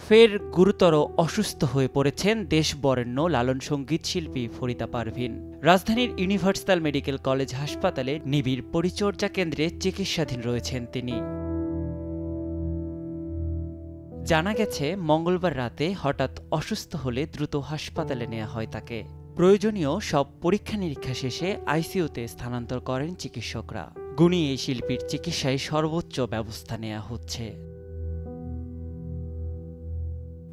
ফের গুরুতর অসুস্থ হয়ে পড়েছেন দেশবরেণ্য লালন সঙ্গীত শিল্পী ফরিদা পারভীন। রাজধানীর ইউনিভার্সাল মেডিকেল কলেজ হাসপাতালে নিবিড় পরিচর্যা কেন্দ্রে চিকিৎসাধীন রয়েছেন তিনি। জানা গেছে, মঙ্গলবার রাতে হঠাৎ অসুস্থ হলে দ্রুত হাসপাতালে নেওয়া হয় তাকে। প্রয়োজনীয় সব পরীক্ষা নিরীক্ষা শেষে আইসিইউতে স্থানান্তর করেন চিকিৎসকরা। গুণী এই শিল্পীর চিকিৎসায় সর্বোচ্চ ব্যবস্থা নেওয়া হচ্ছে।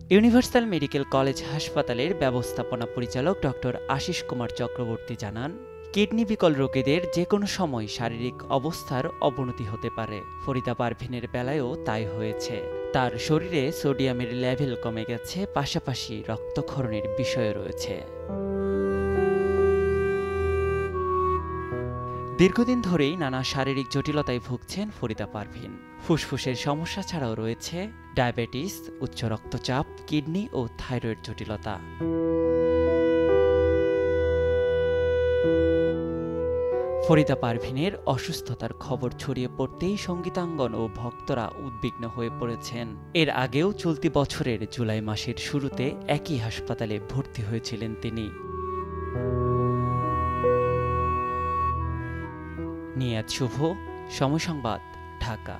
ইউনিভার্সাল মেডিকেল কলেজ হাসপাতালের ব্যবস্থাপনা পরিচালক ডক্টর আশিস কুমার চক্রবর্তী জানান, কিডনি বিকল রোগীদের যে কোনো সময় শারীরিক অবস্থার অবনতি হতে পারে। ফরিদা পারভীনের বেলায়ও তাই হয়েছে। তার শরীরে সোডিয়ামের লেভেল কমে গেছে, পাশাপাশি রক্তক্ষরণের বিষয় রয়েছে। দীর্ঘদিন ধরেই নানা শারীরিক জটিলতায় ভুগছেন ফরিদা পারভীন। ফুসফুসের সমস্যা ছাড়াও রয়েছে ডায়াবেটিস, উচ্চ রক্তচাপ, কিডনি ও থাইরয়েড জটিলতা। ফরিদা পারভীনের অসুস্থতার খবর ছড়িয়ে পড়তেই সঙ্গীতাঙ্গন ও ভক্তরা উদ্বিগ্ন হয়ে পড়েছেন। এর আগেও চলতি বছরের জুলাই মাসের শুরুতে একই হাসপাতালে ভর্তি হয়েছিলেন তিনি। নিয়াত শুভ, সময় সংবাদ, ঢাকা।